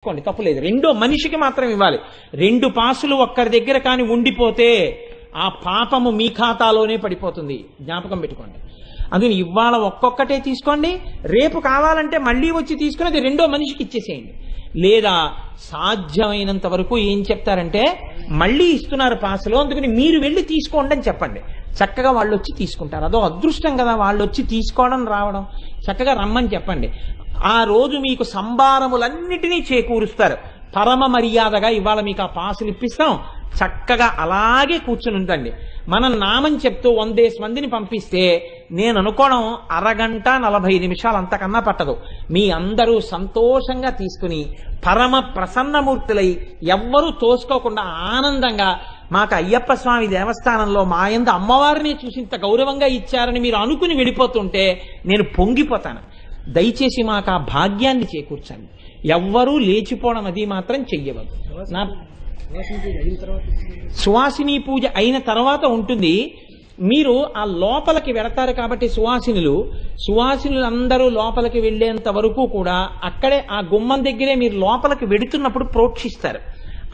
తీసుకోండి, తప్పులేదు. రెండో మనిషికి మాత్రం ఇవ్వాలి. 2 పాసులు ఒక్కరి దగ్గర కాని ఉండిపోతే ఆ పాపము మీ ఖాతాలోనే పడిపోతుంది, జ్ఞాపకం పెట్టుకోండి. అందుకని ఇవాళ ఒక్కొక్కటే తీసుకోండి, రేపు కావాలంటే మళ్ళీ వచ్చి తీసుకుని అది రెండో మనిషికి ఇచ్చేసేయండి. లేదా సాధ్యమైనంత వరకు ఏం చెప్తారంటే మళ్ళీ ఇస్తున్నారు పాసులు, అందుకని మీరు వెళ్ళి తీసుకోండి అని చెప్పండి. చక్కగా వాళ్ళు వచ్చి తీసుకుంటారు. అదో అదృష్టం కదా, వాళ్ళు వచ్చి తీసుకోవడం రావడం. చక్కగా రమ్మని చెప్పండి. ఆ రోజు మీకు సంభారములన్నిటినీ చేకూరుస్తారు. పరమ మర్యాదగా ఇవాళ మీకు ఆ పాసులు ఇప్పిస్తాం, చక్కగా అలాగే కూర్చుని ఉండండి. మనం నామం చెప్తూ 100 మందిని పంపిస్తే నేను అనుకోవడం అరగంట 40 నిమిషాలు అంతకన్నా పట్టదు. మీ అందరూ సంతోషంగా తీసుకుని పరమ ప్రసన్నమూర్తులై ఎవ్వరూ తోసుకోకుండా ఆనందంగా మాకు అయ్యప్ప స్వామి దేవస్థానంలో మా యందు అమ్మవారిని చూసి ఇంత గౌరవంగా ఇచ్చారని మీరు అనుకుని వెళ్ళిపోతుంటే నేను పొంగిపోతాను. దయచేసి మాకు ఆ భాగ్యాన్ని చేకూర్చండి. ఎవ్వరూ లేచిపోవడం అది మాత్రం చెయ్యవద్దు. నా సువాసిని పూజ అయిన తర్వాత ఉంటుంది. మీరు ఆ లోపలికి వెళతారు కాబట్టి సువాసినులు అందరూ లోపలికి వెళ్లేంత వరకు కూడా అక్కడే ఆ గుమ్మం దగ్గరే మీరు లోపలికి వెడుతున్నప్పుడు ప్రోక్షిస్తారు.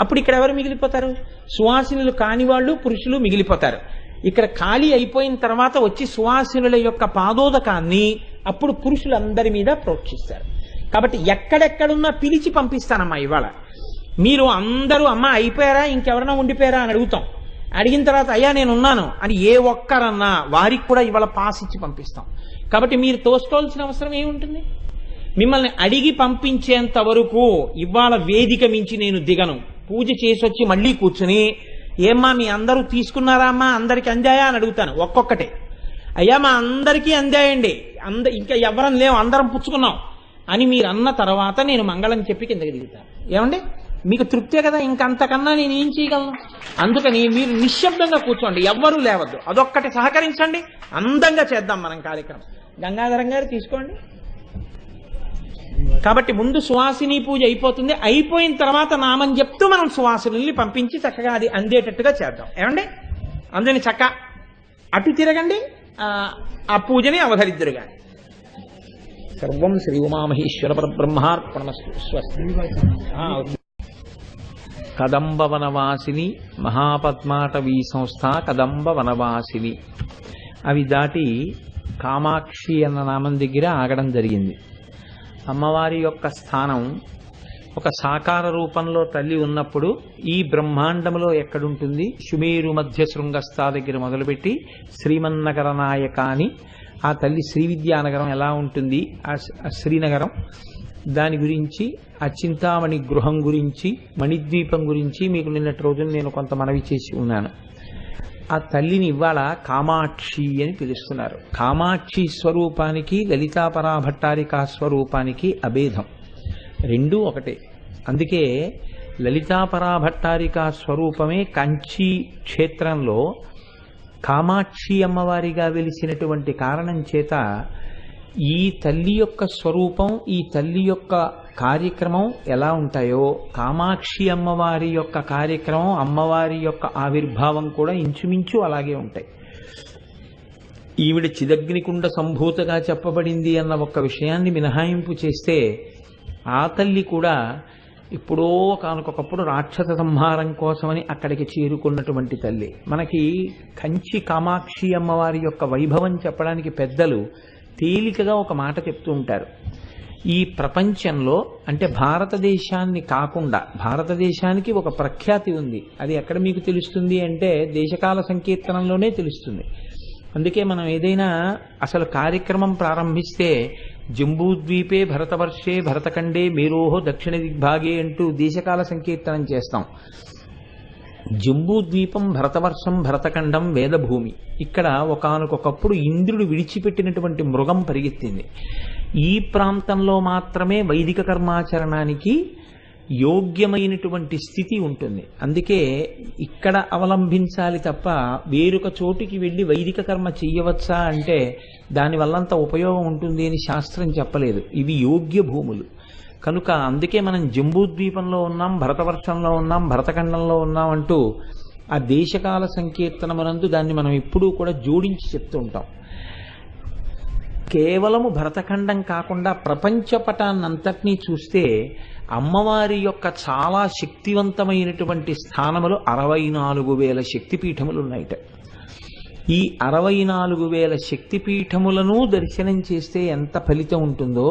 అప్పుడు ఇక్కడ ఎవరు మిగిలిపోతారు? సువాసినులు కాని వాళ్ళు, పురుషులు మిగిలిపోతారు. ఇక్కడ ఖాళీ అయిపోయిన తర్వాత వచ్చి సువాసినుల యొక్క పాదోదకాన్ని అప్పుడు పురుషులందరి మీద ప్రోక్షిస్తారు. కాబట్టి ఎక్కడెక్కడున్నా పిలిచి పంపిస్తానమ్మా. ఇవాళ మీరు అందరూ అమ్మ అయిపోయారా, ఇంకెవరన్నా ఉండిపోయారా అని అడుగుతాం. అడిగిన తర్వాత అయ్యా నేనున్నాను అని ఏ ఒక్కరన్నా వారికి కూడా ఇవాళ పాస్ ఇచ్చి పంపిస్తాం. కాబట్టి మీరు తోసుకోవాల్సిన అవసరం ఏముంటుంది? మిమ్మల్ని అడిగి పంపించేంత వరకు ఇవాళ వేదిక మించి నేను దిగను. పూజ చేసి వచ్చి మళ్ళీ కూర్చుని ఏమ్మా మీ అందరూ తీసుకున్నారా అమ్మా, అందరికి అందాయా అని అడుగుతాను. ఒక్కొక్కటే అయ్యా మా అందరికీ అందాయండి, ఇంకా ఎవరం లేవు, అందరం పుచ్చుకున్నాం అని మీరు అన్న తర్వాత నేను మంగళం చెప్పి కిందకి దిగుతాను. ఏమండి మీకు తృప్తే కదా, ఇంకంతకన్నా నేను ఏం చేయగలను? అందుకని మీరు నిశ్శబ్దంగా కూర్చోండి, ఎవ్వరూ లేవద్దు. అదొక్కటి సహకరించండి, అందంగా చేద్దాం మనం కార్యక్రమం. గంగాధరం గారు తీసుకోండి. కాబట్టి ముందు సువాసిని పూజ అయిపోతుంది. అయిపోయిన తర్వాత నామం చెప్తూ మనం సువాసినుల్ని పంపించి చక్కగా అది అందేటట్టుగా చేద్దాం. ఏమండి అందుకని చక్క అటు తిరగండి, ఆ పూజని అవధరిద్దురుగా. సర్వం శ్రీ ఉమామహేశ్వర పరబ్రహ్మార్పణమస్తు. స్వస్తి. కదంబ వనవాసిని మహాపద్మాటవీ సంస్థ కదంబ వనవాసిని అవి దాటి కామాక్షి అన్న నామం దగ్గర ఆగడం జరిగింది. అమ్మవారి యొక్క స్థానం ఒక సాకార రూపంలో తల్లి ఉన్నప్పుడు ఈ బ్రహ్మాండంలో ఎక్కడుంటుంది? సుమేరు మధ్య శృంగస్థ దగ్గర మొదలుపెట్టి శ్రీమన్నగర నాయక అని ఆ తల్లి శ్రీవిద్యానగరం ఎలా ఉంటుంది, ఆ శ్రీనగరం దాని గురించి, ఆ చింతామణి గృహం గురించి, మణిద్వీపం గురించి మీకు నిన్నటి రోజున నేను కొంత మనవి చేసి ఉన్నాను. ఆ తల్లిని ఇవాళ కామాక్షి అని పిలుస్తున్నారు. కామాక్షి స్వరూపానికి లలితాపరాభట్టారికా స్వరూపానికి అభేదం, రెండూ ఒకటే. అందుకే లలితాపరాభట్టారికా స్వరూపమే కంచి క్షేత్రంలో కామాక్షి అమ్మవారిగా వెలిసినటువంటి కారణం చేత ఈ తల్లి యొక్క స్వరూపం, ఈ తల్లి యొక్క కార్యక్రమం ఎలా ఉంటాయో కామాక్షి అమ్మవారి యొక్క కార్యక్రమం, అమ్మవారి యొక్క ఆవిర్భావం కూడా ఇంచుమించు అలాగే ఉంటాయి. ఈవిడ చిదగ్నికుండ సంభూతగా చెప్పబడింది అన్న ఒక్క విషయాన్ని మినహాయింపు చేస్తే ఆ తల్లి కూడా ఇప్పుడో కానుకొకప్పుడు రాక్షస సంహారం కోసమని అక్కడికి చేరుకున్నటువంటి తల్లి. మనకి కంచి కామాక్షి అమ్మవారి యొక్క వైభవం చెప్పడానికి పెద్దలు తేలికగా ఒక మాట చెప్తూ ఉంటారు. ఈ ప్రపంచంలో అంటే భారతదేశాన్ని కాకుండా, భారతదేశానికి ఒక ప్రఖ్యాతి ఉంది. అది ఎక్కడ మీకు తెలుస్తుంది అంటే దేశకాల సంకీర్తనంలోనే తెలుస్తుంది. అందుకే మనం ఏదైనా అసలు కార్యక్రమం ప్రారంభిస్తే జంబూద్వీపే భరతవర్షే భరతఖండే మేరోహో దక్షిణ దిగ్భాగే అంటూ దేశకాల సంకీర్తనం చేస్తాం. జంబూద్వీపం, భరతవర్షం, భరతఖండం వేదభూమి. ఇక్కడ ఒకానొకప్పుడు ఇంద్రుడు విడిచిపెట్టినటువంటి మృగం పరిగెత్తింది. ఈ ప్రాంతంలో మాత్రమే వైదిక కర్మాచరణానికి యోగ్యమైనటువంటి స్థితి ఉంటుంది. అందుకే ఇక్కడ అవలంబించాలి తప్ప వేరొక చోటుకి వెళ్ళి వైదిక కర్మ చెయ్యవచ్చా అంటే దానివల్లంత ఉపయోగం ఉంటుంది అని శాస్త్రం చెప్పలేదు. ఇవి యోగ్య భూములు కనుక అందుకే మనం జంబూద్వీపంలో ఉన్నాం, భరతవర్షంలో ఉన్నాం, భరతఖండంలో ఉన్నాం అంటూ ఆ దేశకాల సంకీర్తనమునందు దాన్ని మనం ఎప్పుడూ కూడా జోడించి చెప్తూ ఉంటాం. కేవలము భరతఖండం కాకుండా ప్రపంచ పటాన్నంతటినీ చూస్తే అమ్మవారి యొక్క చాలా శక్తివంతమైనటువంటి స్థానములు 64,000 శక్తిపీఠములు ఉన్నాయిట. ఈ 64,000 శక్తిపీఠములను దర్శనం చేస్తే ఎంత ఫలితం ఉంటుందో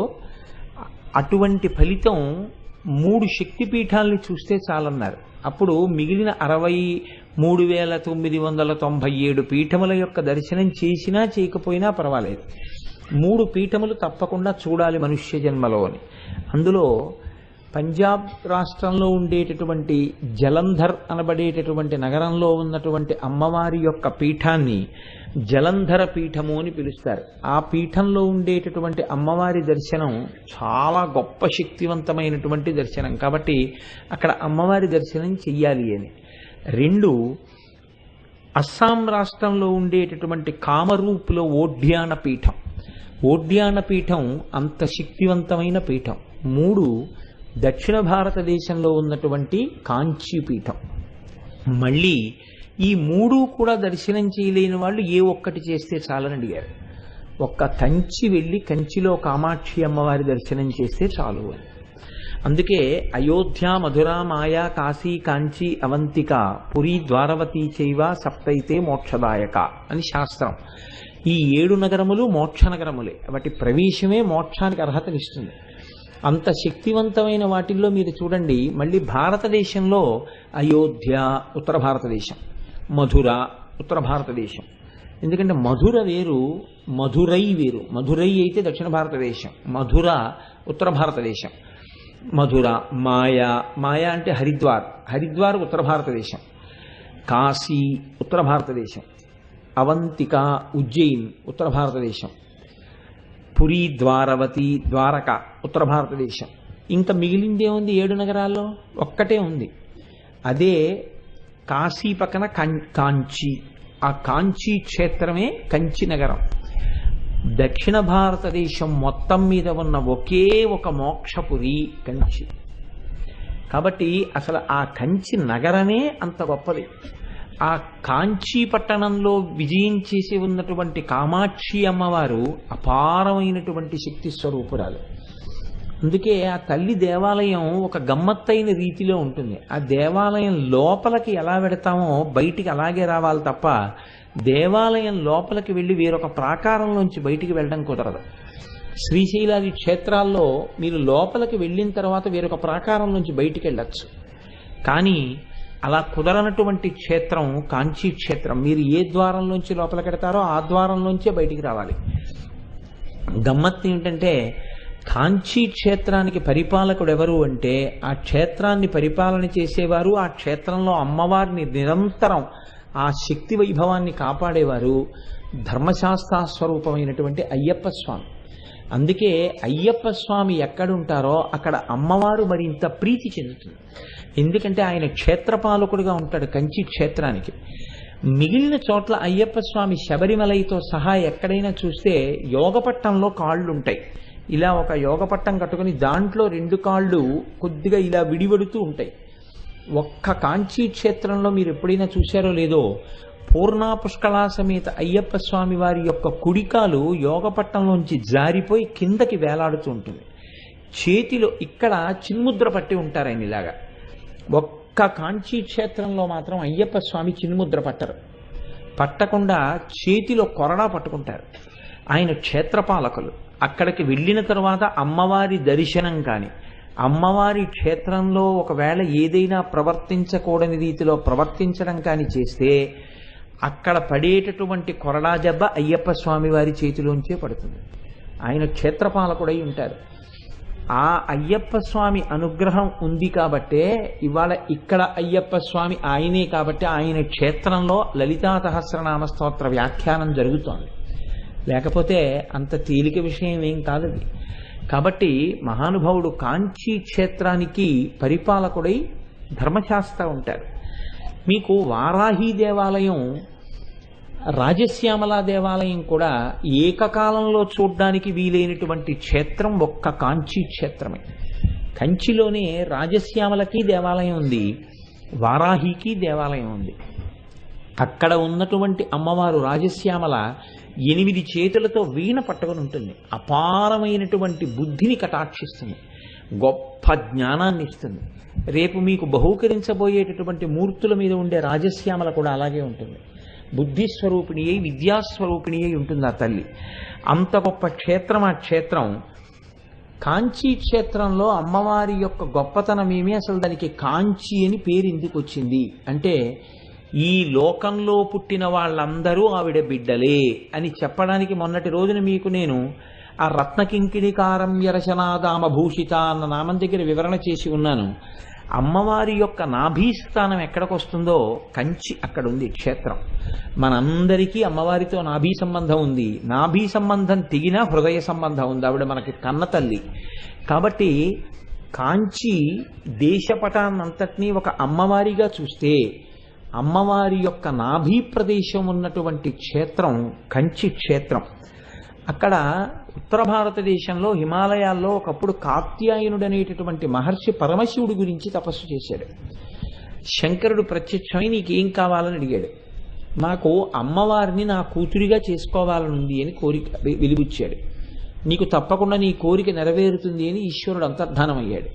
అటువంటి ఫలితం 3 శక్తిపీఠాలని చూస్తే చాలన్నారు. అప్పుడు మిగిలిన 63,997 పీఠముల యొక్క దర్శనం చేసినా చేయకపోయినా పర్వాలేదు, 3 పీఠములు తప్పకుండా చూడాలి మనుష్య జన్మలో అని. అందులో పంజాబ్ రాష్ట్రంలో ఉండేటటువంటి జలంధర్ అనబడేటటువంటి నగరంలో ఉన్నటువంటి అమ్మవారి యొక్క పీఠాన్ని జలంధర పీఠము అని పిలుస్తారు. ఆ పీఠంలో ఉండేటటువంటి అమ్మవారి దర్శనం చాలా గొప్ప శక్తివంతమైనటువంటి దర్శనం కాబట్టి అక్కడ అమ్మవారి దర్శనం చెయ్యాలి అని. 2, అస్సాం రాష్ట్రంలో ఉండేటటువంటి కామరూపులో ఓడ్యాన పీఠం, ఓడ్యాన పీఠం అంత శక్తివంతమైన పీఠం. 3, దక్షిణ భారతదేశంలో ఉన్నటువంటి కాంచీపీఠం. మళ్ళీ ఈ 3 కూడా దర్శనం చేయలేని వాళ్ళు ఏ ఒక్కటి చేస్తే చాలని అడిగారు. ఒక్క కంచి వెళ్ళి కంచిలో కామాక్షి అమ్మవారి దర్శనం చేస్తే చాలు అని. అందుకే అయోధ్య, మధుర, మాయా, కాశీ, కాంచీ, అవంతిక, పురి, ద్వారవతి చైవ సప్తైతే మోక్షదాయక అని శాస్త్రం. ఈ 7 నగరములు మోక్ష నగరములే, వాటి ప్రవేశమే మోక్షానికి అర్హతనిస్తుంది. అంత శక్తివంతమైన వాటిల్లో మీరు చూడండి, మళ్ళీ భారతదేశంలో అయోధ్య ఉత్తర భారతదేశం, మధుర ఉత్తర భారతదేశం. ఎందుకంటే మధుర వేరు, మధురై వేరు. మధురై అయితే దక్షిణ భారతదేశం, మధుర ఉత్తర భారతదేశం. మధుర, మాయా, మాయా అంటే హరిద్వార్, హరిద్వార్ ఉత్తర భారతదేశం. కాశీ ఉత్తర భారతదేశం. అవంతిక, ఉజ్జయిన్ ఉత్తర భారతదేశం. పురి, ద్వారవతి, ద్వారక ఉత్తర భారతదేశం. ఇంకా మిగిలిందే ఉంది 7 నగరాల్లో, ఒక్కటే ఉంది. అదే కాశీ పక్కన కాంచీ. ఆ కాంచీ క్షేత్రమే కంచి నగరం. దక్షిణ భారతదేశం మొత్తం మీద ఉన్న ఒకే ఒక మోక్షపురి కంచి. కాబట్టి అసలు ఆ కంచి నగరమే అంత గొప్పది. ఆ కాంచీ పట్టణంలో విజయం చేసి ఉన్నటువంటి కామాక్షి అమ్మవారు అపారమైనటువంటి శక్తి స్వరూపురాలు. అందుకే ఆ తల్లి దేవాలయం ఒక గమ్మత్తైన రీతిలో ఉంటుంది. ఆ దేవాలయం లోపలికి ఎలా వెడతామో బయటికి అలాగే రావాలి తప్ప దేవాలయం లోపలికి వెళ్ళి వేరొక ప్రాకారంలోంచి బయటికి వెళ్ళడం కుదరదు. శ్రీశైలాది క్షేత్రాల్లో మీరు లోపలికి వెళ్ళిన తర్వాత వేరొక ప్రాకారం నుంచి బయటికి వెళ్ళచ్చు. కానీ అలా కుదరనటువంటి క్షేత్రం కాంచీ క్షేత్రం. మీరు ఏ ద్వారంలోంచి లోపలికి వెడతారో ఆ ద్వారంలోంచే బయటికి రావాలి. గమ్మత్తు ఏమిటంటే కాంచీ క్షేత్రానికి పరిపాలకుడు ఎవరు అంటే ఆ క్షేత్రాన్ని పరిపాలన చేసేవారు, ఆ క్షేత్రంలో అమ్మవారిని నిరంతరం ఆ శక్తి వైభవాన్ని కాపాడేవారు ధర్మశాస్త్ర స్వరూపమైనటువంటి అయ్యప్ప స్వామి. అందుకే అయ్యప్ప స్వామి ఎక్కడుంటారో అక్కడ అమ్మవారు మరింత ప్రీతి చెందుతుంది. ఎందుకంటే ఆయన క్షేత్రపాలకుడుగా ఉంటాడు కంచి క్షేత్రానికి. మిగిలిన చోట్ల అయ్యప్ప స్వామి శబరిమలైతో సహా ఎక్కడైనా చూస్తే యోగపట్టంలో కాళ్ళు ఉంటాయి. ఇలా ఒక యోగపట్టం కట్టుకుని దాంట్లో 2 కాళ్ళు కొద్దిగా ఇలా విడివడుతూ ఉంటాయి. ఒక్క కాంచీ క్షేత్రంలో మీరు ఎప్పుడైనా చూశారో లేదో, పూర్ణా పుష్కళా సమేత అయ్యప్ప స్వామి వారి యొక్క కుడికాలు యోగపట్టంలోంచి జారిపోయి కిందకి వేలాడుతూ ఉంటుంది. చేతిలో ఇక్కడ చిన్ముద్ర పట్టి ఉంటారు ఆయన ఇలాగా. ఒక్క కాంచీ క్షేత్రంలో మాత్రం అయ్యప్ప స్వామి చిన్ముద్ర పట్టరు. పట్టకుండా చేతిలో కొరడా పట్టుకుంటారు. ఆయన క్షేత్రపాలకులు. అక్కడికి వెళ్ళిన తర్వాత అమ్మవారి దర్శనం కానీ, అమ్మవారి క్షేత్రంలో ఒకవేళ ఏదైనా ప్రవర్తించకూడని రీతిలో ప్రవర్తించడం కానీ చేస్తే అక్కడ పడేటటువంటి కొరడా దెబ్బ అయ్యప్ప స్వామి వారి చేతిలోంచే పడుతుంది. ఆయన క్షేత్రపాలకుడై ఉంటారు. ఆ అయ్యప్ప స్వామి అనుగ్రహం ఉంది కాబట్టే ఇవాళ ఇక్కడ అయ్యప్ప స్వామి ఆయనే కాబట్టి ఆయన క్షేత్రంలో లలితా సహస్రనామ స్తోత్ర వ్యాఖ్యానం జరుగుతోంది. లేకపోతే అంత తేలిక విషయం ఏం కాదది. కాబట్టి మహానుభావుడు కాంచీ క్షేత్రానికి పరిపాలకుడై ధర్మశాస్త్ర ఉంటారు. మీకు వారాహి దేవాలయం, రాజశ్యామల దేవాలయం కూడా ఏకకాలంలో చూడ్డానికి వీలైనటువంటి క్షేత్రం ఒక్క కాంచీ క్షేత్రమే. కంచిలోనే రాజశ్యామలకి దేవాలయం ఉంది, వారాహికి దేవాలయం ఉంది. అక్కడ ఉన్నటువంటి అమ్మవారు రాజశ్యామల 8 చేతులతో వీణ పట్టుకొని ఉంటుంది. అపారమైనటువంటి బుద్ధిని కటాక్షిస్తుంది, గొప్ప జ్ఞానాన్ని ఇస్తుంది. రేపు మీకు బహూకరించబోయేటటువంటి మూర్తుల మీద ఉండే రాజశ్యామల కూడా అలాగే ఉంటుంది. బుద్ధిస్వరూపిణి అయి విద్యాస్వరూపిణి అయి ఉంటుంది ఆ తల్లి. అంత గొప్ప క్షేత్రం ఆ క్షేత్రం. కాంచీ క్షేత్రంలో అమ్మవారి యొక్క గొప్పతనం ఏమి, అసలు దానికి కాంచీ అని పేరు ఎందుకు వచ్చింది అంటే, ఈ లోకంలో పుట్టిన వాళ్ళందరూ ఆవిడ బిడ్డలే అని చెప్పడానికి మొన్నటి రోజున మీకు నేను ఆ రత్నకింకిణికారమ్య రచనాదామభూషిత అన్న నామం దగ్గర వివరణ చేసి ఉన్నాను. అమ్మవారి యొక్క నాభీస్థానం ఎక్కడికి వస్తుందో కంచి అక్కడ ఉంది క్షేత్రం. మనందరికీ అమ్మవారితో నాభీ సంబంధం ఉంది. నాభీ సంబంధం తెగిన హృదయ సంబంధం ఉంది. ఆవిడ మనకి కన్న తల్లి. కాబట్టి కాంచి దేశపటాన్నంతటినీ ఒక అమ్మవారిగా చూస్తే అమ్మవారి యొక్క నాభీ ప్రదేశం ఉన్నటువంటి క్షేత్రం కంచి క్షేత్రం. అక్కడ ఉత్తర భారతదేశంలో హిమాలయాల్లో ఒకప్పుడు కాత్యాయనుడు అనేటటువంటి మహర్షి పరమశివుడి గురించి తపస్సు చేశాడు. శంకరుడు ప్రత్యక్షమై నీకేం కావాలని అడిగాడు. నాకు అమ్మవారిని నా కూతురిగా చేసుకోవాలనుంది అని కోరిక వెలిబుచ్చాడు. నీకు తప్పకుండా నీ కోరిక నెరవేరుతుంది అని ఈశ్వరుడు అంతర్ధానమయ్యాడు.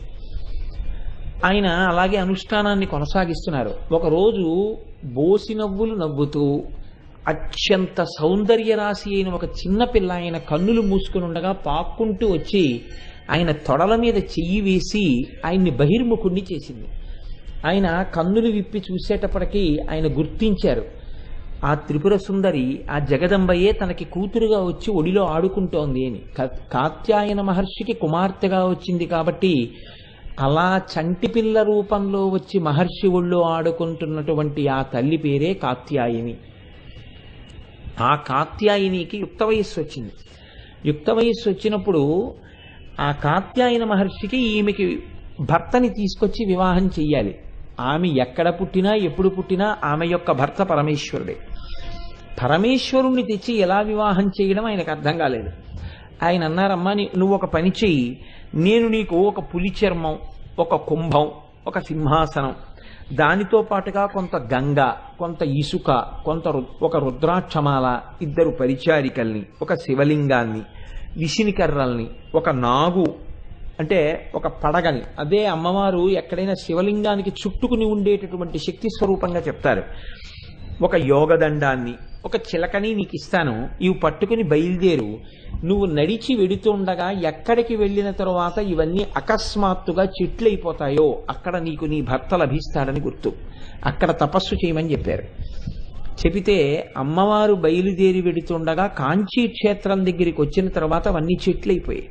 ఆయన అలాగే అనుష్ఠానాన్ని కొనసాగిస్తున్నారు. ఒకరోజు బోసి నవ్వులు నవ్వుతూ అత్యంత సౌందర్య రాశి అయిన ఒక చిన్న పిల్ల ఆయన కన్నులు మూసుకుని ఉండగా పాక్కుంటూ వచ్చి ఆయన తొడల మీద చెయ్యి వేసి ఆయన్ని బహిర్ముఖుణ్ణి చేసింది. ఆయన కన్నులు విప్పి చూసేటప్పటికీ ఆయన గుర్తించారు, ఆ త్రిపుర సుందరి ఆ జగదంబయే తనకి కూతురుగా వచ్చి ఒడిలో ఆడుకుంటోంది అని. కాత్యాయన మహర్షికి కుమార్తెగా వచ్చింది కాబట్టి అలా చంటి పిల్ల రూపంలో వచ్చి మహర్షి ఒళ్ళో ఆడుకుంటున్నటువంటి ఆ తల్లి పేరే కాత్యాయిని. ఆ కాత్యాయినికి యుక్త వయస్సు వచ్చింది. యుక్త వయస్సు వచ్చినప్పుడు ఆ కాత్యాయన మహర్షికి ఈమెకి భర్తని తీసుకొచ్చి వివాహం చెయ్యాలి. ఆమె ఎక్కడ పుట్టినా ఎప్పుడు పుట్టినా ఆమె యొక్క భర్త పరమేశ్వరుడే. పరమేశ్వరుణ్ణి తెచ్చి ఎలా వివాహం చేయడం ఆయనకు అర్థం కాలేదు. ఆయన అన్నారమ్మా, నువ్వు ఒక పని చెయ్యి, నేను నీకు ఒక పులి చర్మం, ఒక కుంభం, ఒక సింహాసనం, దానితో పాటుగా కొంత గంగ, కొంత ఇసుక, ఒక రుద్రాక్షమాల, 2 పరిచారికల్ని, ఒక శివలింగాన్ని, విసినికర్రల్ని, ఒక నాగు అంటే ఒక పడగని, అదే అమ్మవారు ఎక్కడైనా శివలింగానికి చుట్టుకుని ఉండేటటువంటి శక్తి స్వరూపంగా చెప్తారు, ఒక యోగదండాన్ని, ఒక చిలకని నీకు ఇస్తాను, ఇవి పట్టుకుని బయలుదేరు. నువ్వు నడిచి వెడుతుండగా ఎక్కడికి వెళ్ళిన తరువాత ఇవన్నీ అకస్మాత్తుగా చెట్లయిపోతాయో అక్కడ నీకు నీ భర్త లభిస్తాడని గుర్తు. అక్కడ తపస్సు చేయమని చెప్పారు. చెబితే అమ్మవారు బయలుదేరి వెడుతుండగా కాంచీ క్షేత్రం దగ్గరికి వచ్చిన తర్వాత అవన్నీ చెట్లయిపోయాయి.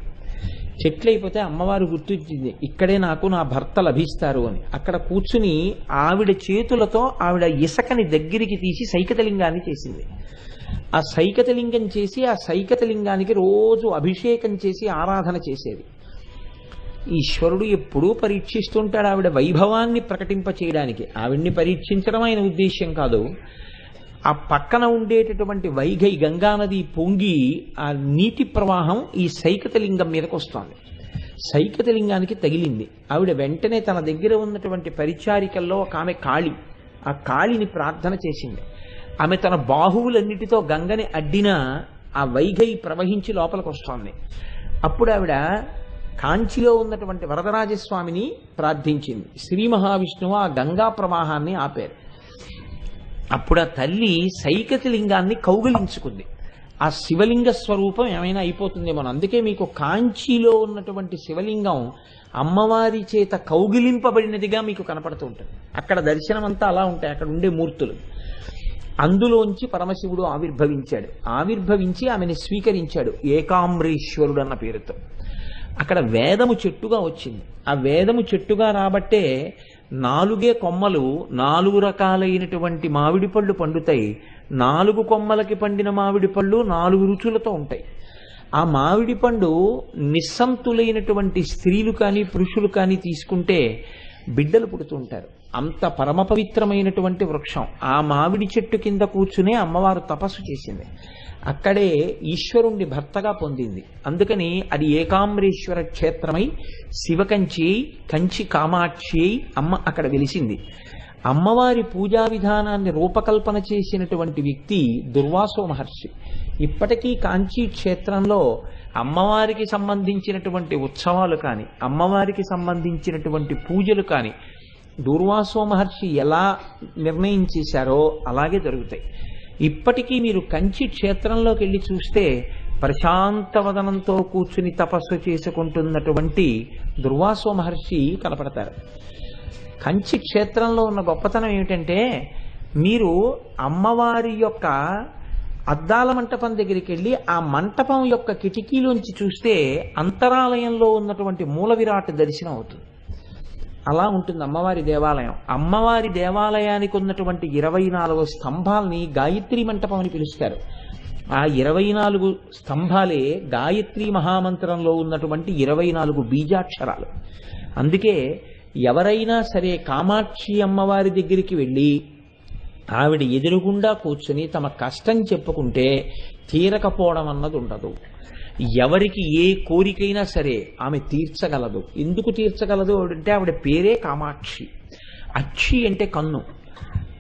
చెట్లయిపోతే అమ్మవారు గుర్తించింది, ఇక్కడే నాకు నా భర్త లభిస్తారు అని. అక్కడ కూర్చుని ఆవిడ చేతులతో ఆవిడ ఇసకని దగ్గరికి తీసి సైకతలింగాన్ని చేసింది. ఆ సైకతలింగం చేసి ఆ సైకతలింగానికి రోజు అభిషేకం చేసి ఆరాధన చేసేది. ఈశ్వరుడు ఎప్పుడూ పరీక్షిస్తుంటాడు ఆవిడ వైభవాన్ని ప్రకటింప చేయడానికి. ఆవిడ్ని పరీక్షించడం ఆయన ఉద్దేశ్యం కాదు. ఆ పక్కన ఉండేటటువంటి వైఘై గంగానది పొంగి ఆ నీటి ప్రవాహం ఈ సైకతలింగం మీదకి వస్తోంది. సైకతలింగానికి తగిలింది. ఆవిడ వెంటనే తన దగ్గర ఉన్నటువంటి పరిచారికల్లో ఒక ఆమె కాళి, ఆ కాళిని ప్రార్థన చేసింది. ఆమె తన బాహువులన్నిటితో గంగని అడ్డినా ఆ వైఘై ప్రవహించి లోపలికి వస్తోంది. అప్పుడు ఆవిడ కాంచిలో ఉన్నటువంటి వరదరాజస్వామిని ప్రార్థించింది. శ్రీ మహావిష్ణువు ఆ గంగా ప్రవాహాన్ని ఆపారు. అప్పుడు ఆ తల్లి సైకతలింగాన్ని కౌగిలించుకుంది. ఆ శివలింగ స్వరూపం ఏమైనా అయిపోతుందేమో. అందుకే మీకు కాంచీలో ఉన్నటువంటి శివలింగం అమ్మవారి చేత కౌగిలింపబడినదిగా మీకు కనపడుతూ ఉంటుంది. అక్కడ దర్శనం అంతా అలా ఉంటాయి, అక్కడ ఉండే మూర్తులు. అందులోంచి పరమశివుడు ఆవిర్భవించి ఆమెను స్వీకరించాడు ఏకాంబరీశ్వరుడు అన్న పేరుతో. అక్కడ వేదము చెట్టుగా వచ్చింది. ఆ వేదము చెట్టుగా రాబట్టే 4 కొమ్మలు 4 రకాలైనటువంటి మామిడి పళ్ళు పండుతాయి. 4 కొమ్మలకి పండిన మామిడి పళ్ళు 4 రుచులతో ఉంటాయి. ఆ మామిడి పండు నిస్సంతులైనటువంటి స్త్రీలు కానీ పురుషులు కానీ తీసుకుంటే బిడ్డలు పుడుతూ ఉంటారు. అంత పరమ పవిత్రమైనటువంటి వృక్షం. ఆ మామిడి చెట్టు కింద కూర్చునే అమ్మవారు తపస్సు చేసింది. అక్కడే ఈశ్వరుణ్ణి భర్తగా పొందింది. అందుకని అది ఏకాంబరేశ్వర క్షేత్రమై శివకంచి కంచి కామాక్షి అమ్మ అక్కడ వెలిసింది. అమ్మవారి పూజా విధానాన్ని రూపకల్పన చేసినటువంటి వ్యక్తి దుర్వాసో మహర్షి. ఇప్పటికీ కాంచీ క్షేత్రంలో అమ్మవారికి సంబంధించినటువంటి ఉత్సవాలు కానీ, అమ్మవారికి సంబంధించినటువంటి పూజలు కానీ దుర్వాసో మహర్షి ఎలా నిర్ణయం చేశారో అలాగే జరుగుతాయి. ఇప్పటికీ మీరు కంచి క్షేత్రంలోకి వెళ్ళి చూస్తే ప్రశాంత వదనంతో కూర్చుని తపస్సు చేసుకుంటున్నటువంటి దుర్వాసో మహర్షి కనపడతారు. కంచి క్షేత్రంలో ఉన్న గొప్పతనం ఏమిటంటే, మీరు అమ్మవారి యొక్క అద్దాల మంటపం దగ్గరికి వెళ్ళి ఆ మంటపం యొక్క కిటికీలోంచి చూస్తే అంతరాలయంలో ఉన్నటువంటి మూల విరాట్ దర్శనం అవుతుంది. అలా ఉంటుంది అమ్మవారి దేవాలయం. అమ్మవారి దేవాలయానికి ఉన్నటువంటి 24 స్తంభాలని గాయత్రి మంటపం అని పిలుస్తారు. ఆ 24 స్తంభాలే గాయత్రి మహామంత్రంలో ఉన్నటువంటి 24 బీజాక్షరాలు. అందుకే ఎవరైనా సరే కామాక్షి అమ్మవారి దగ్గరికి వెళ్ళి ఆవిడ ఎదురుగుండా కూర్చుని తమ కష్టం చెప్పుకుంటే తీరకపోవడం అన్నది ఉండదు. ఎవరికి ఏ కోరికైనా సరే ఆమె తీర్చగలదు. ఎందుకు తీర్చగలదు అంటే ఆవిడ పేరే కామాక్షి. అక్షి అంటే కన్ను,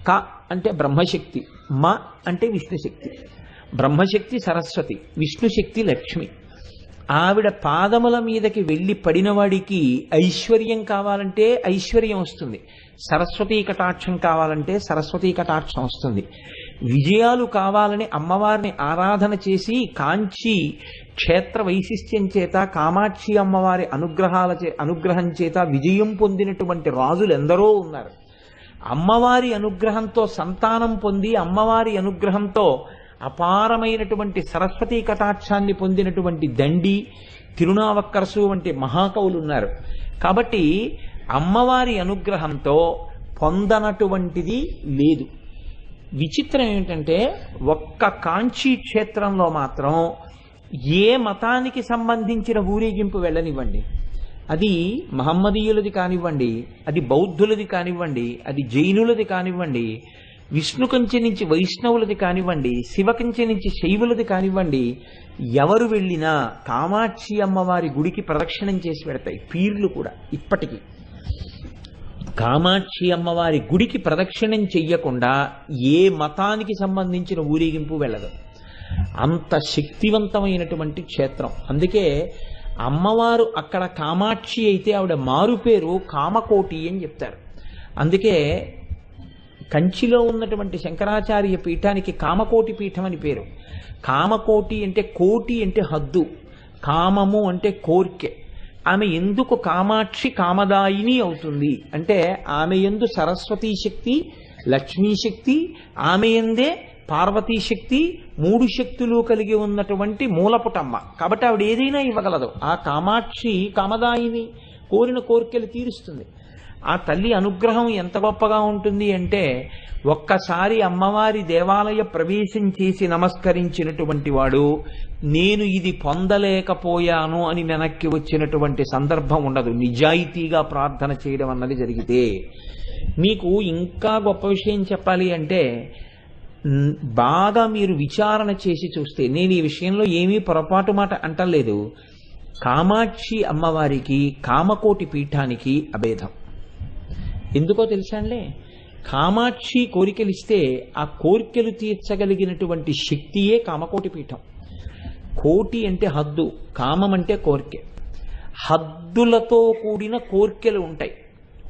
క అంటే బ్రహ్మశక్తి, మ అంటే విష్ణుశక్తి. బ్రహ్మశక్తి సరస్వతి, విష్ణుశక్తి లక్ష్మి. ఆవిడ పాదముల మీదకి వెళ్ళి పడినవాడికి ఐశ్వర్యం కావాలంటే ఐశ్వర్యం వస్తుంది, సరస్వతీ కటాక్షం కావాలంటే సరస్వతీ కటాక్షం వస్తుంది. విజయాలు కావాలని అమ్మవారిని ఆరాధన చేసి కాంచి క్షేత్ర వైశిష్ట్యం చేత కామాక్షి అమ్మవారి అనుగ్రహం చేత విజయం పొందినటువంటి రాజులు ఎందరో ఉన్నారు. అమ్మవారి అనుగ్రహంతో సంతానం పొంది అమ్మవారి అనుగ్రహంతో అపారమైనటువంటి సరస్వతీ కటాక్షాన్ని పొందినటువంటి దండి, తిరునావక్కరసు వంటి మహాకవులు ఉన్నారు. కాబట్టి అమ్మవారి అనుగ్రహంతో పొందనటువంటిది లేదు. విచిత్రం ఏమిటంటే ఒక్క కాంచీ క్షేత్రంలో మాత్రం ఏ మతానికి సంబంధించిన ఊరేగింపు వెళ్ళనివ్వండి, అది మహమ్మదీయులది కానివ్వండి, అది బౌద్ధులది కానివ్వండి, అది జైనులది కానివ్వండి, విష్ణు కంచె నుంచి వైష్ణవులది కానివ్వండి, శివ కంచె నుంచి శైవులది కానివ్వండి, ఎవరు వెళ్ళినా కామాక్షి అమ్మవారి గుడికి ప్రదక్షిణం చేసి పెడతాయి. పీర్లు కూడా ఇప్పటికీ కామాక్షి అమ్మవారి గుడికి ప్రదక్షిణం చెయ్యకుండా ఏ మతానికి సంబంధించిన ఊరేగింపు వెళ్ళదు. అంత శక్తివంతమైనటువంటి క్షేత్రం. అందుకే అమ్మవారు అక్కడ కామాక్షి అయితే ఆవిడ మారు పేరు కామకోటి అని చెప్తారు. అందుకే కంచిలో ఉన్నటువంటి శంకరాచార్య పీఠానికి కామకోటి పీఠం అని పేరు. కామకోటి అంటే కోటి అంటే హద్దు, కామము అంటే కోర్కె. ఆమె ఎందుకు కామాక్షి కామదాయిని అవుతుంది అంటే ఆమె యందు సరస్వతీ శక్తి, లక్ష్మీ శక్తి, ఆమె యందే పార్వతీ శక్తి, 3 శక్తులు కలిగి ఉన్నటువంటి మూలపుటమ్మ. కాబట్టి ఆవిడ ఏదైనా ఇవ్వగలదు. ఆ కామాక్షి కామదాయిని, కోరిన కోరికలు తీరుస్తుంది. ఆ తల్లి అనుగ్రహం ఎంత గొప్పగా ఉంటుంది అంటే ఒక్కసారి అమ్మవారి దేవాలయ ప్రవేశం చేసి నమస్కరించినటువంటి వాడు నేను ఇది పొందలేకపోయాను అని వెనక్కి వచ్చినటువంటి సందర్భం ఉండదు, నిజాయితీగా ప్రార్థన చేయడం అన్నది జరిగితే. మీకు ఇంకా గొప్ప విషయం చెప్పాలి అంటే బాగా మీరు విచారణ చేసి చూస్తే, నేను ఈ విషయంలో ఏమీ పొరపాటు మాట అంటలేదు, కామాక్షి అమ్మవారికి కామకోటి పీఠానికి అభేదం. ఎందుకో తెలుసాంలే, కామాక్షి కోరికలిస్తే ఆ కోరికలు తీర్చగలిగినటువంటి శక్తియే కామకోటి పీఠం. కోటి అంటే హద్దు, కామం అంటే కోరిక. హద్దులతో కూడిన కోరికలు ఉంటాయి.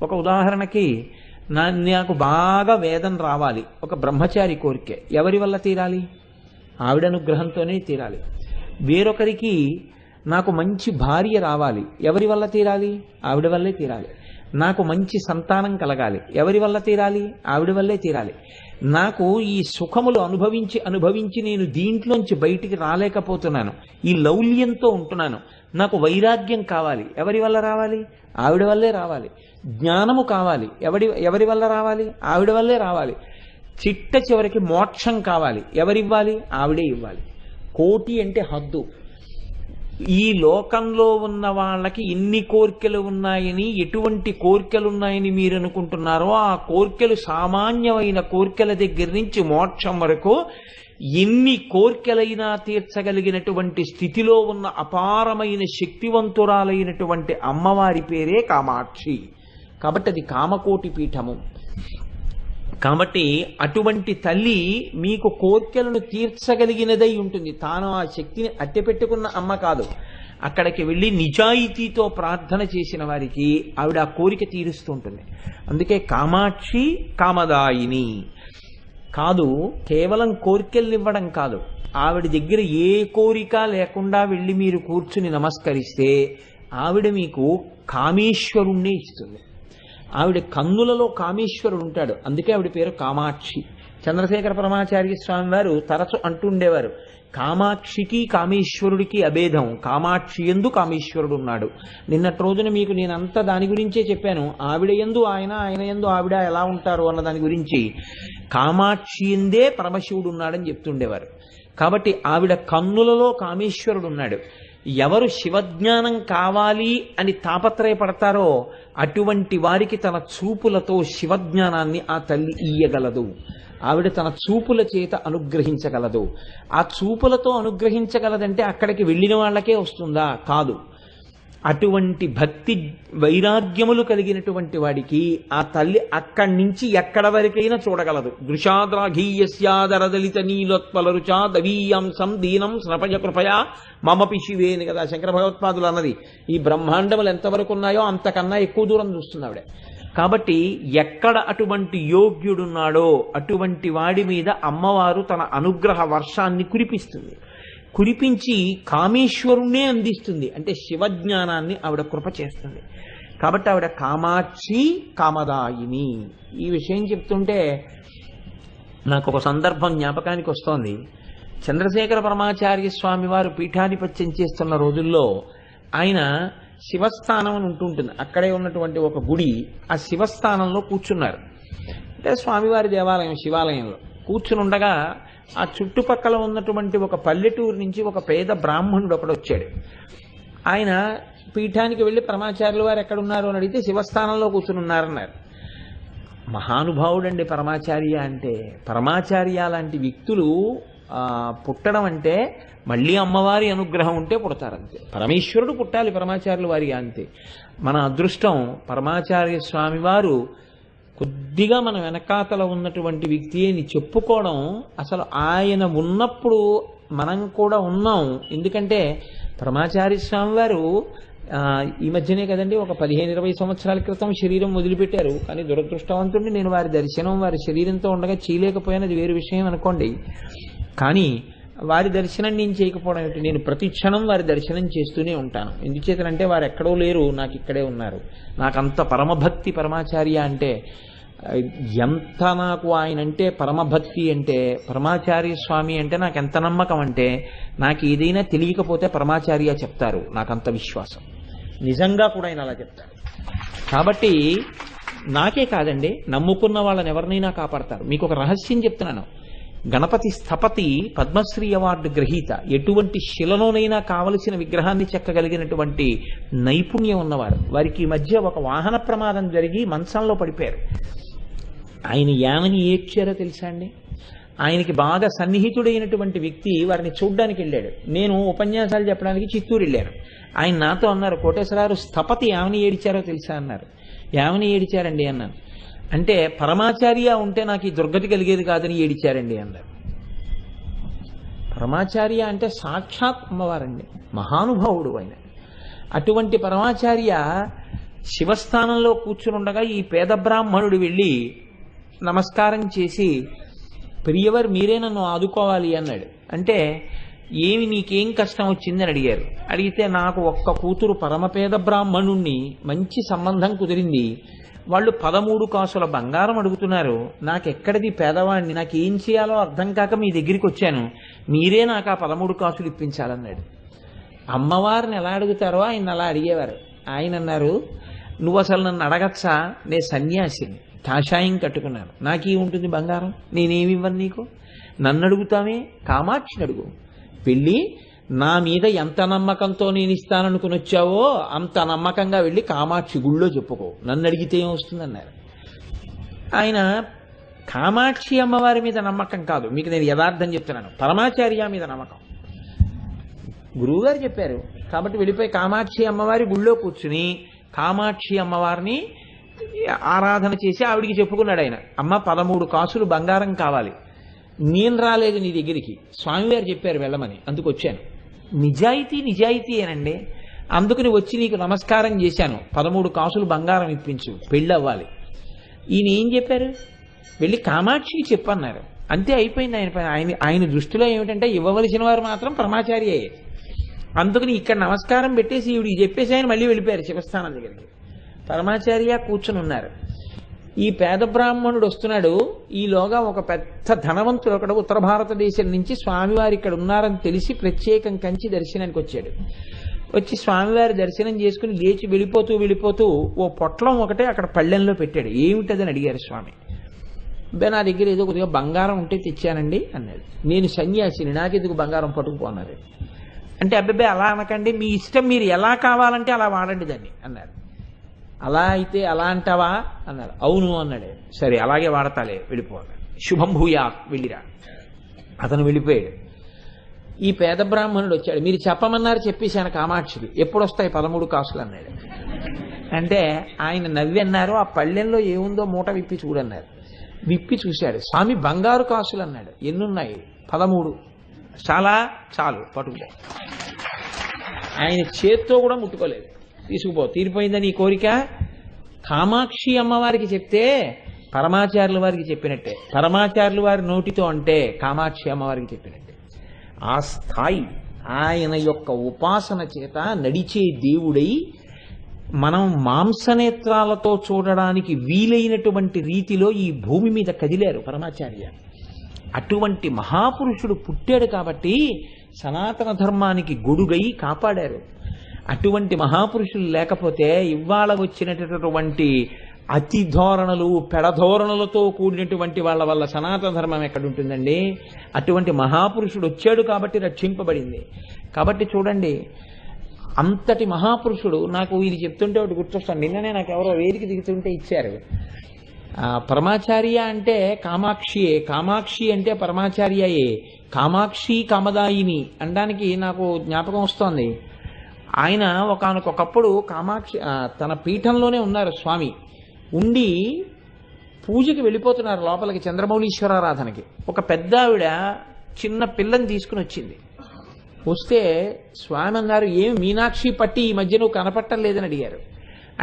ఒక ఉదాహరణకి నాకు బాగా వేదం రావాలి, ఒక బ్రహ్మచారి కోరిక. ఎవరి వల్ల తీరాలి? ఆవిడ అనుగ్రహంతోనే తీరాలి. వేరొకరికి నాకు మంచి భార్య రావాలి, ఎవరి వల్ల తీరాలి? ఆవిడ వల్లే తీరాలి. నాకు మంచి సంతానం కలగాలి, ఎవరి వల్ల తీరాలి? ఆవిడ వల్లే తీరాలి. నాకు ఈ సుఖములు అనుభవించి నేను దీంట్లోంచి బయటికి రాలేకపోతున్నాను, ఈ లౌల్యంతో ఉంటున్నాను, నాకు వైరాగ్యం కావాలి, ఎవరి వల్ల రావాలి? ఆవిడ వల్లే రావాలి. జ్ఞానము కావాలి, ఎవరి వల్ల రావాలి? ఆవిడ వల్లే రావాలి. చిట్ట చివరికి మోక్షం కావాలి, ఎవరివ్వాలి? ఆవిడే ఇవ్వాలి. కోటి అంటే హద్దు. ఈ లోకంలో ఉన్న వాళ్ళకి ఎన్ని కోరికలు ఉన్నాయని, ఎటువంటి కోరికలు ఉన్నాయని మీరు అనుకుంటున్నారో ఆ కోరికలు సామాన్యమైన కోరికల దగ్గర నుంచి మోక్షం వరకు ఎన్ని కోరికలైనా తీర్చగలిగినటువంటి స్థితిలో ఉన్న అపారమైన శక్తివంతురాలైనటువంటి అమ్మవారి పేరే కామాక్షి. కాబట్టి అది కామకోటి పీఠము. కాబట్టి అటువంటి తల్లి మీకు కోర్కెలను తీర్చగలిగినదై ఉంటుంది. తాను ఆ శక్తిని అట్టెపెట్టుకున్న అమ్మ కాదు. అక్కడికి వెళ్ళి నిజాయితీతో ప్రార్థన చేసిన వారికి ఆవిడ ఆ కోరిక తీరుస్తూ ఉంటుంది. అందుకే కామాక్షి కామదాయిని కాదు, కేవలం కోరికల్నివ్వడం కాదు, ఆవిడ దగ్గర ఏ కోరిక లేకుండా వెళ్ళి మీరు కూర్చుని నమస్కరిస్తే ఆవిడ మీకు కామేశ్వరుణ్ణి ఇస్తుంది. ఆవిడ కన్నులలో కామేశ్వరుడు ఉంటాడు. అందుకే ఆవిడ పేరు కామాక్షి. చంద్రశేఖర పరమాచార్య స్వామి వారు తరచు అంటుండేవారు, కామాక్షికి కామేశ్వరుడికి అభేదం, కామాక్షి యందు కామేశ్వరుడు ఉన్నాడు. నిన్నటి రోజున మీకు నేనంతా దాని గురించే చెప్పాను. ఆవిడ యందు ఆయన, ఆయన యందు ఆవిడ ఎలా ఉంటారు అన్న దాని గురించి. కామాక్షి యందే పరమశివుడు ఉన్నాడని చెప్తుండేవారు. కాబట్టి ఆవిడ కన్నులలో కామేశ్వరుడు ఉన్నాడు. ఎవరు శివజ్ఞానం కావాలి అని తాపత్రయపడతారో అటువంటి వారికి తన చూపులతో శివజ్ఞానాన్ని ఆ తల్లి ఇయ్యగలదు. ఆవిడ తన చూపుల చేత అనుగ్రహించగలదు. ఆ చూపులతో అనుగ్రహించగలదంటే అక్కడికి వెళ్ళిన వాళ్ళకే వస్తుందా? కాదు. అటువంటి భక్తి వైరాగ్యములు కలిగినటువంటి వాడికి ఆ తల్లి అక్కడి నుంచి ఎక్కడ వరకైనా చూడగలదు. దృశాద్రాఘీయస్యాదరదలిత నీలోత్పలరుచా దవీయాంసం దీనం స్నపయ కృపయా మమపి శివేని కదా శంకర భగవత్పాదులు అన్నది. ఈ బ్రహ్మాండములు ఎంతవరకు ఉన్నాయో అంతకన్నా ఎక్కువ దూరం చూస్తుంది ఆవిడ. కాబట్టి ఎక్కడ అటువంటి యోగ్యుడున్నాడో అటువంటి వాడి మీద అమ్మవారు తన అనుగ్రహ వర్షాన్ని కురిపిస్తుంది. కురిపించి కామేశ్వరుణ్ణే అందిస్తుంది. అంటే శివజ్ఞానాన్ని ఆవిడ కృప చేస్తుంది. కాబట్టి ఆవిడ కామాక్షి కామదాయిని. ఈ విషయం చెప్తుంటే నాకు ఒక సందర్భం జ్ఞాపకానికి వస్తోంది. చంద్రశేఖర పరమాచార్య స్వామి వారు పీఠాధిపత్యం చేస్తున్న రోజుల్లో ఆయన శివస్థానం అని ఉంటుంటుంది. అక్కడే ఉన్నటువంటి ఒక గుడి, ఆ శివస్థానంలో కూర్చున్నారు. అంటే స్వామివారి దేవాలయం శివాలయంలో కూర్చుని ఉండగా ఆ చుట్టుపక్కల ఉన్నటువంటి ఒక పల్లెటూరు నుంచి ఒక పేద బ్రాహ్మణుడు ఒకడు వచ్చాడు. ఆయన పీఠానికి వెళ్ళి పరమాచార్యుల వారు ఎక్కడున్నారు అని అడిగితే శివస్థానంలో కూర్చుని ఉన్నారన్నారు. మహానుభావుడండి పరమాచార్య అంటే. పరమాచార్య లాంటి వ్యక్తులు పుట్టడం అంటే మళ్ళీ అమ్మవారి అనుగ్రహం ఉంటే పుడతారంతే. పరమేశ్వరుడు పుట్టాలి పరమాచార్యుల వారి అంతే. మన అదృష్టం పరమాచార్య స్వామి వారు కొద్దిగా మన వెనకాతల ఉన్నటువంటి వ్యక్తి అని చెప్పుకోవడం. అసలు ఆయన ఉన్నప్పుడు మనం కూడా ఉన్నాం. ఎందుకంటే పరమాచార్య స్వామి వారు ఈ మధ్యనే కదండి ఒక 15-20 సంవత్సరాల క్రితం శరీరం వదిలిపెట్టారు. కానీ దురదృష్టవంతుడిని నేను వారి దర్శనం వారి శరీరంతో ఉండగా చేయలేకపోయాను, అది వేరు విషయం అనుకోండి. కానీ వారి దర్శనం నేను చేయకపోవడం ఏమిటి? నేను ప్రతి క్షణం వారి దర్శనం చేస్తూనే ఉంటాను. ఎందుచేతనంటే వారు ఎక్కడో లేరు, నాకు ఇక్కడే ఉన్నారు. నాకంత పరమభక్తి పరమాచార్య అంటే. ఎంత నాకు ఆయన అంటే పరమభక్తి అంటే, పరమాచార్య స్వామి అంటే నాకు ఎంత నమ్మకం అంటే, నాకు ఏదైనా తెలియకపోతే పరమాచార్య చెప్తారు. నాకంత విశ్వాసం. నిజంగా కూడా ఆయన అలా చెప్తారు. కాబట్టి నాకే కాదండి, నమ్ముకున్న వాళ్ళని ఎవరినైనా కాపాడతారు. మీకు ఒక రహస్యం చెప్తున్నాను. గణపతి స్థపతి పద్మశ్రీ అవార్డు గ్రహీత, ఎటువంటి శిలలోనైనా కావలసిన విగ్రహాన్ని చెక్కగలిగినటువంటి నైపుణ్యం ఉన్నవారు. వారికి ఈ మధ్య ఒక వాహన ప్రమాదం జరిగి మంచంలో పడిపోయారు. ఆయన ఏమని ఏడ్చారో తెలుసా అండి? ఆయనకి బాగా సన్నిహితుడైనటువంటి వ్యక్తి వారిని చూడ్డానికి వెళ్ళాడు. నేను ఉపన్యాసాలు చెప్పడానికి చిత్తూరు వెళ్ళాను. ఆయన నాతో అన్నారు, కోటేశ్వరరావు స్థపతి ఏమని ఏడిచారో తెలుసా అన్నారు. ఏమని ఏడిచారండి అన్నాను. అంటే పరమాచార్య ఉంటే నాకు ఈ దుర్గతి కలిగేది కాదని ఏడిచారండి అన్నారు. పరమాచార్య అంటే సాక్షాత్ అమ్మవారండి, మహానుభావుడు ఆయన. అటువంటి పరమాచార్య శివస్థానంలో కూర్చునుండగా ఈ పేద బ్రాహ్మణుడు వెళ్ళి నమస్కారం చేసి, ప్రియవర్ మీరే నన్ను ఆదుకోవాలి అన్నాడు. అంటే ఏమి నీకేం కష్టం వచ్చిందని అడిగారు. అడిగితే నాకు ఒక్క కూతురు పరమపేద బ్రాహ్మణుణ్ణి, మంచి సంబంధం కుదిరింది, వాళ్ళు 13 కాసుల బంగారం అడుగుతున్నారు. నాకెక్కడిది పేదవాడిని, నాకు ఏం చేయాలో అర్థం కాక మీ దగ్గరికి వచ్చాను, మీరే నాకు ఆ 13 కాసులు ఇప్పించాలన్నాడు. అమ్మవారిని ఎలా అడుగుతారో ఆయన అలా అడిగేవారు. ఆయన అన్నారు, నువ్వు అసలు నన్ను అడగచ్చా? నేను సన్యాసిని, కాషాయం కట్టుకున్నాను, నాకే ఉంటుంది బంగారం, నేనేమి ఇవ్వను నీకు, నన్ను అడుగుతామే, కామాక్షిని అడుగు. వెళ్ళి నా మీద ఎంత నమ్మకంతో నేను ఇస్తాననుకుని వచ్చావో అంత నమ్మకంగా వెళ్ళి కామాక్షి గుళ్ళో చెప్పుకో, నన్ను అడిగితే ఏమొస్తుందన్నారు. ఆయన కామాక్షి అమ్మవారి మీద నమ్మకం కాదు, మీకు నేను యథార్థం చెప్తున్నాను, పరమాచార్య మీద నమ్మకం. గురువుగారు చెప్పారు కాబట్టి వెళ్ళిపోయి కామాక్షి అమ్మవారి గుళ్ళో కూర్చుని కామాక్షి అమ్మవారిని ఆరాధన చేసి ఆవిడికి చెప్పుకున్నాడు ఆయన, అమ్మ 13 కాసులు బంగారం కావాలి. నేను రాలేదు నీ దగ్గరికి, స్వామివారు చెప్పారు వెళ్ళమని, అందుకు వచ్చాను. నిజాయితీ ఏనండి. అందుకని వచ్చి నీకు నమస్కారం చేశాను, 13 కాసులు బంగారం ఇప్పించు, పెళ్ళి అవ్వాలి. ఈయన ఏం చెప్పారు, వెళ్ళి కామాక్షికి చెప్పన్నారు. అంతే, అయిపోయింది ఆయన పని. ఆయన దృష్టిలో ఏమిటంటే ఇవ్వవలసిన వారు మాత్రం పరమాచారి అయ్యే. అందుకని ఇక్కడ నమస్కారం పెట్టేసి ఈవిడికి చెప్పేసి ఆయన మళ్ళీ వెళ్ళిపోయారు శివస్థానం దగ్గరికి. పరమాచార్య కూర్చుని ఉన్నారు. ఈ పేద బ్రాహ్మణుడు వస్తున్నాడు. ఈలోగా ఒక పెద్ద ధనవంతుడు ఒకడు ఉత్తర భారతదేశం నుంచి స్వామివారు ఇక్కడ ఉన్నారని తెలిసి ప్రత్యేకం కంచి దర్శనానికి వచ్చాడు. వచ్చి స్వామివారి దర్శనం చేసుకుని లేచి వెళ్ళిపోతూ ఓ పొట్లం ఒకటే అక్కడ పళ్ళెంలో పెట్టాడు. ఏమిటదని అడిగారు స్వామి. నా దగ్గర ఏదో కొద్దిగా బంగారం ఉంటే తెచ్చానండి అన్నాడు. నేను సన్యాసిని, నాకెందుకు బంగారం పట్టుకుపోన్నారు అంటే, అబ్బాయి అలా అనకండి, మీ ఇష్టం, మీరు ఎలా కావాలంటే అలా వాడండి దాన్ని అన్నారు. అలా అయితే అలా అంటావా అన్నారు. అవును అన్నాడు. సరే అలాగే వాడతాలే, వెళ్ళిపోవాలి. శుభం భూయా, వెళ్ళిరా. అతను వెళ్ళిపోయాడు. ఈ పేద బ్రాహ్మణుడు వచ్చాడు. మీరు చెప్పమన్నారు, చెప్పేశాను కామాక్షికి, ఎప్పుడు వస్తాయి 13 కాసులు అన్నాడు. అంటే ఆయన నవ్వి అన్నారు, ఆ పళ్ళెంలో ఏముందో మూట విప్పి చూడన్నారు. విప్పి చూశాడు. స్వామి బంగారు కాసులు అన్నాడు. ఎన్నున్నాయి? 13. చాలు పట్టుకుపో. ఆయన చేత్తో కూడా ముట్టుకోలేదు. తీసుకుపో, తీరిపోయిందని ఈ కోరిక. కామాక్షి అమ్మవారికి చెప్తే పరమాచార్యుల వారికి చెప్పినట్టే, పరమాచార్యుల వారి నోటితో అంటే కామాక్షి అమ్మవారికి చెప్పినట్టే. ఆ స్థాయి ఆయన యొక్క ఉపాసన చేత నడిచే దేవుడై మనం మాంసనేత్రాలతో చూడడానికి వీలైనటువంటి రీతిలో ఈ భూమి మీద కదిలారు పరమాచార్య. అటువంటి మహాపురుషుడు పుట్టాడు కాబట్టి సనాతన ధర్మానికి గొడుగై కాపాడారు. అటువంటి మహాపురుషులు లేకపోతే ఇవాళ వచ్చినటువంటి అతి ధోరణులు, పెడధోరణులతో కూడినటువంటి వాళ్ళ వల్ల సనాతన ధర్మం ఎక్కడుంటుందండి? అటువంటి మహాపురుషుడు వచ్చాడు కాబట్టి రక్షింపబడింది. కాబట్టి చూడండి, అంతటి మహాపురుషుడు. నాకు ఇది చెప్తుంటే ఒకటి గుర్తొస్తాను. నిన్ననే నాకు ఎవరో వేదిక దిగుతుంటే ఇచ్చారు. పరమాచార్య అంటే కామాక్షియే, కామాక్షి అంటే పరమాచార్యయే, కామాక్షి కామదాయిని అనడానికి నాకు జ్ఞాపకం వస్తోంది. ఆయన ఒకనకొకప్పుడు కామాక్షి తన పీఠంలోనే ఉన్నారు స్వామి. ఉండి పూజకి వెళ్ళిపోతున్నారు లోపలికి, చంద్రమౌళీశ్వరారాధనకి. ఒక పెద్ద ఆవిడ చిన్న పిల్లని తీసుకుని వచ్చింది. వస్తే స్వామి అన్నారు, ఏమి మీనాక్షి పట్టి ఈ మధ్య నువ్వు కనపట్టం లేదని అడిగారు.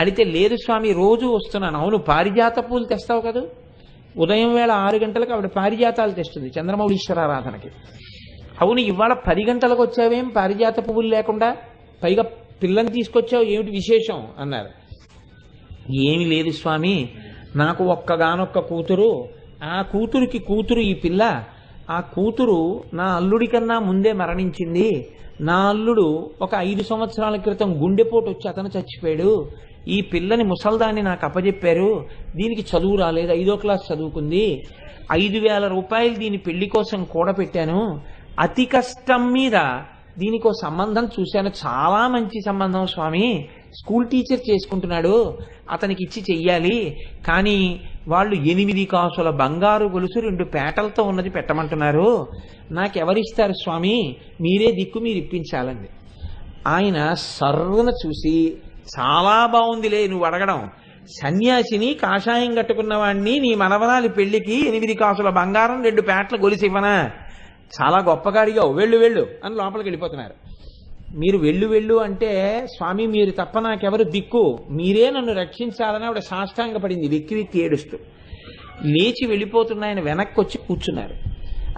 అడిగితే లేదు స్వామి, రోజు వస్తున్నాను. అవును, పారిజాత పూలు తెస్తావు కదా. ఉదయం వేళ 6 గంటలకు ఆవిడ పారిజాతాలు తెస్తుంది చంద్రమౌళీశ్వరారాధనకి. అవును, ఇవాళ 10 గంటలకు వచ్చావేం పారిజాత పువ్వులు లేకుండా, పైగా పిల్లని తీసుకొచ్చావు, ఏమిటి విశేషం అన్నారు. ఏమి లేదు స్వామి, నాకు ఒక్కగానొక్క కూతురు, ఆ కూతురికి కూతురు ఈ పిల్ల. ఆ కూతురు నా అల్లుడి కన్నా ముందే మరణించింది. నా అల్లుడు ఒక 5 సంవత్సరాల క్రితం గుండెపోటు వచ్చి అతను చచ్చిపోయాడు. ఈ పిల్లని ముసల్దాన్ని నాకు అప్పచెప్పారు. దీనికి చదువు రాలేదు, 5వ క్లాస్ చదువుకుంది. 5,000 రూపాయలు దీని పెళ్లి కోసం కూడబెట్టాను. అతి కష్టం మీద దీనికో సంబంధం చూశాను, చాలా మంచి సంబంధం స్వామి, స్కూల్ టీచర్ చేసుకుంటున్నాడు, అతనికి ఇచ్చి చెయ్యాలి. కానీ వాళ్ళు 8 కాసుల బంగారు గొలుసు 2 పేటలతో ఉన్నది పెట్టమంటున్నారు. నాకెవరిస్తారు స్వామి, మీరే దిక్కు, మీరు ఇప్పించాలండి. ఆయన సర్వన చూసి, చాలా బాగుందిలే నువ్వు అడగడం, సన్యాసిని కాషాయం కట్టుకున్న వాడిని నీ మనవరాలి పెళ్లికి 8 కాసుల బంగారం 2 పేటల గొలుసు ఇవ్వనా, చాలా గొప్పగా అడిగావు, వెళ్ళు అని లోపలికి వెళ్ళిపోతున్నారు. మీరు వెళ్ళు అంటే, స్వామి మీరు తప్ప నాకెవరు దిక్కు, మీరే నన్ను రక్షించాలని ఆవిడ సాష్టాంగ పడింది, వెక్కి ఏడుస్తూ. లేచి వెళ్ళిపోతున్న ఆయన వెనక్కి వచ్చి కూర్చున్నారు.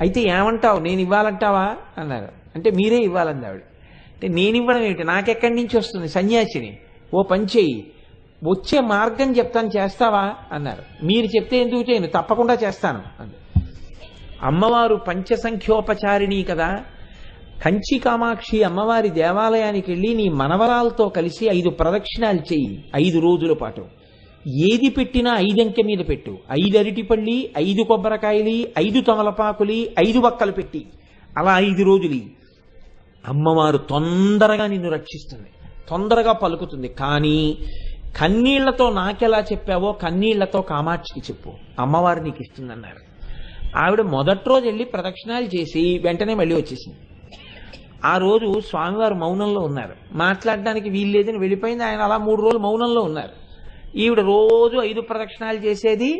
అయితే ఏమంటావు, నేను ఇవ్వాలంటావా అన్నారు. అంటే మీరే ఇవ్వాలంది ఆవిడ. అంటే నేను ఇవ్వడం ఏమిటి, నాకెక్కడి నుంచి వస్తుంది, సన్యాసిని, ఓ పని చెయ్యి, వచ్చే మార్గం చెప్తాను, చేస్తావా అన్నారు. మీరు చెప్తే ఎందుకు చేయను, తప్పకుండా చేస్తాను అంది. అమ్మవారు పంచసంఖ్యోపచారిణి కదా. కంచి కామాక్షి అమ్మవారి దేవాలయానికి వెళ్ళి నీ మనవరాలతో కలిసి 5 ప్రదక్షిణాలు చెయ్యి, 5 రోజుల పాటు. ఏది పెట్టినా 5 అంకె మీద పెట్టు. 5 అరటిపళ్ళి, 5 కొబ్బరికాయలి, 5 తమలపాకులి, 5 వక్కలు పెట్టి అలా 5 రోజులు. అమ్మవారు తొందరగా నిన్ను రక్షిస్తుంది, తొందరగా పలుకుతుంది. కానీ కన్నీళ్లతో నాకెలా చెప్పావో కన్నీళ్లతో కామాక్షికి చెప్పు, అమ్మవారు నీకు ఇస్తుందన్నారు. ఆవిడ మొదటి రోజు వెళ్ళి ప్రదక్షిణాలు చేసి వెంటనే మళ్ళీ వచ్చేసింది. ఆ రోజు స్వామివారు మౌనంలో ఉన్నారు, మాట్లాడడానికి వీల్లేదని వెళ్ళిపోయింది. ఆయన అలా 3 రోజులు మౌనంలో ఉన్నారు. ఈవిడ రోజు 5 ప్రదక్షిణాలు చేసేది.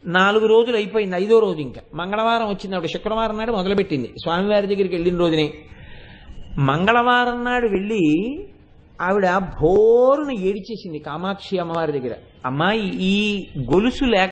4 రోజులు అయిపోయింది, 5వ రోజు ఇంకా మంగళవారం వచ్చింది. ఆవిడ శుక్రవారం నాడు మొదలుపెట్టింది. స్వామివారి దగ్గరికి వెళ్ళిన రోజునే మంగళవారం నాడు వెళ్ళి ఆవిడ భోరును ఏడిచేసింది కామాక్షి అమ్మవారి దగ్గర. అమ్మాయి ఈ గొలుసు లేక